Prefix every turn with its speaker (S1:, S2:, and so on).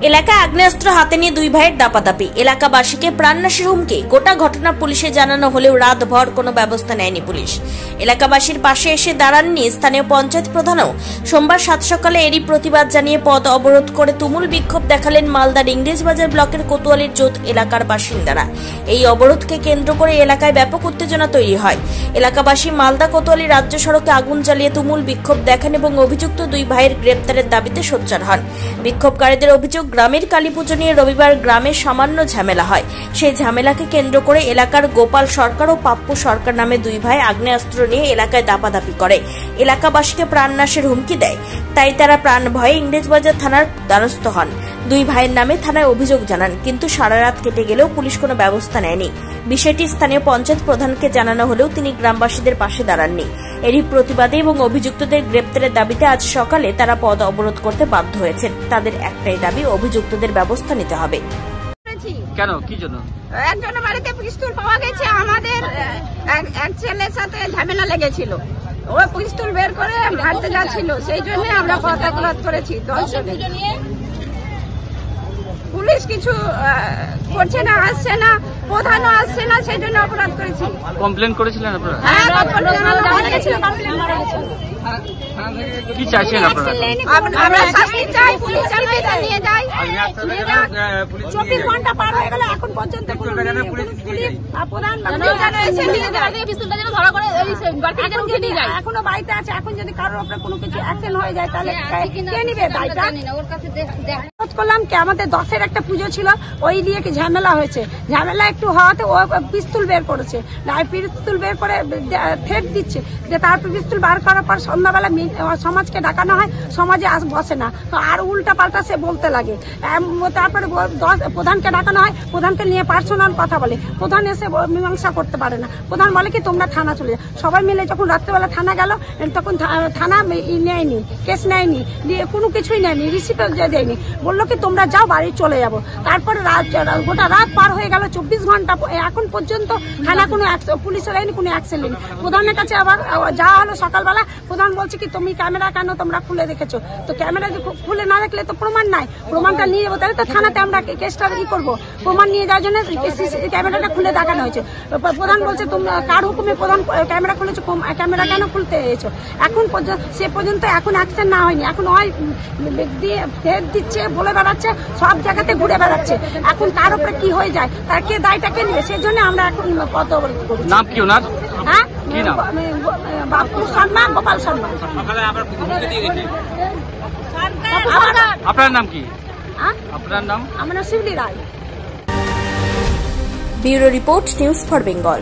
S1: এলাকায় আগ্নেয়াস্ত্র হাতে নিয়ে দুই ভাইয়ের দাপাদাপি, এলাকাবাসীকে প্রাণনাশের হুমকি। গোটা ঘটনা পুলিশে জানানো হলেও রাতভর কোনো ব্যবস্থা নেয়নি পুলিশ। এলাকাবাসীর পাশে এসে দাঁড়াননি স্থানীয় পঞ্চায়েত প্রধানও। সোমবার সাত সকালে এরই প্রতিবাদ জানিয়ে পথ অবরোধ করে তুমুল বিক্ষোভ দেখালেন মালদার ইংরেজবাজার ব্লকের কোতোয়ালির জোত এলাকার বাসিন্দারা। এই অবরোধকে কেন্দ্র করে এলাকায় ব্যাপক উত্তেজনা তৈরি হয়। এলাকাবাসী মালদা কোতোয়ালি রাজ্য সড়কে আগুন জ্বালিয়ে তুমুল বিক্ষোভ দেখান এবং অভিযুক্ত দুই ভাইয়ের গ্রেপ্তারের দাবিতে সোচ্চার হন। বিক্ষোভকারীদের অভিযোগ, গ্রামের কালী পুজো নিয়ে রবিবার গ্রামে সামান্য ঝামেলা হয়। সেই ঝামেলাকে কেন্দ্র করে এলাকার গোপাল সরকার ও পাপ্পু সরকার নামে দুই ভাই আগ্নেয়াস্ত্র নিয়ে এলাকায় দাপাদাপি করে, এলাকাবাসীকে প্রাণনাশের হুমকি দেয়। তাই তারা প্রাণ ভয়ে ইংরেজবাজার থানার দ্বারস্থ হন। দুই ভাইয়ের নামে থানায় অভিযোগ জানান, কিন্তু সারা রাত কেটে গেলেও পুলিশ কোনো ব্যবস্থা নেয়নি। বিষয়টি স্থানীয় পঞ্চায়েত প্রধানকে জানানো হলেও তিনি গ্রামবাসীদের পাশে দাঁড়াননি। এরই প্রতিবাদে এবং অভিযুক্তদের গ্রেপ্তারের দাবিতে আজ সকালে তারা পথ অবরোধ করতে বাধ্য হয়েছেন। তাদের একটাই দাবি, অভিযুক্তদের ব্যবস্থা নিতে হবে।
S2: কেন, কি জন্য?
S3: একজনের বাড়িতে পিস্তল পাওয়া গেছে, আমাদের এক ছেলের সাথে ঝামেলা লেগেছিল, ও পিস্তল বের করে মারতে যাচ্ছিল, সেই জন্য আমরা পথ অবরোধ করেছি। পুলিশ কিছু করছে না, আসছে না, প্রধানও আসছে না, সেই জন্য অপরাধ করেছি।
S2: কমপ্লেন করেছিলেন আপনারা?
S3: হ্যাঁ,
S2: কি চাইছেন আপনারা?
S3: আমরা শাস্তি চাই, পুলিশ যেন এটা নিয়ে যায়। 24 ঘন্টা পার হয়ে গেল, এখন পর্যন্ত এখনো বাড়িতে আছে। এখন যদি কারোর উপরে কোনো কিছু অ্যাকশন হয়ে যায় তাহলে কে নিবে দায়টা? করলাম কি, আমাদের 10-এর একটা পুজো ছিল, ওই দিয়ে কি ঝামেলা হয়েছে। ঝামেলা একটু হওয়াতে ও পিস্তল বের করেছে, পিস্তল বের করে থ্রেট দিচ্ছে যে তারপর পিস্তল বার করার পর সন্ধ্যাবেলা সমাজকে ডাকানো হয়, সমাজে বসে না, আর উল্টা পাল্টা সে বলতে লাগে। তারপরে প্রধানকে ডাকানো হয়, প্রধানকে নিয়ে পার্সোনাল কথা বলে, প্রধান এসে মীমাংসা করতে পারে না। প্রধান বলে কি তোমরা থানা চলে যাও। সবাই মিলে যখন রাত্রেবেলা থানা গেল, তখন থানা নেয়নি, কেস নেয়নি, কোনো কিছুই নেয়নি, রিসিপ্ট দেয়নি, বললো কি তোমরা যাও, বাড়ি চলে যাবো। তারপরে গোটা রাত পার হয়ে গেল, 24 ঘন্টা, এখন পর্যন্ত থানা কোনো পুলিশের লাইনি কোনো অ্যাকশন নেই। প্রধানের কাছে আবার যাওয়া হলো সকালবেলা, প্রধান বলছে কি তুমি ক্যামেরা কেন তোমরা খুলে রেখেছো? তো ক্যামেরা খুলে না রাখলে তো প্রমাণ নাই, প্রমাণটা নিয়ে যাবো, তাহলে তো থানাতে আমরা কেসটা ই করবো। প্রমাণ নিয়ে যাওয়ার জন্য ক্যামেরাটা খুলে দেখানো হয়েছে। প্রধান বলছে তোমরা কার হুকুমে প্রধান ক্যামেরা খুলেছো, ক্যামেরা কেন খুলতে এসেছো? এখন সে পর্যন্ত এখন অ্যাকশন না হয়নি। এখন হয় দিচ্ছে, বলে বেড়াচ্ছে, সব জায়গাতে ঘুরে বেড়াচ্ছে। এখন তার উপরে কি হয়ে যায়, তার কে দায়টা কে নেবে? সেই জন্য আমরা এখন পথ অবরোধ করি।
S2: নাম কি ওনার?
S3: হ্যাঁ,
S2: কি নাম?
S3: বাপু শর্মা, গোপাল শর্মা।
S2: আপনার নাম কি? আপনার নাম?
S3: আমার নাম Shibli Roy.
S1: Bureau report, news for Bengal.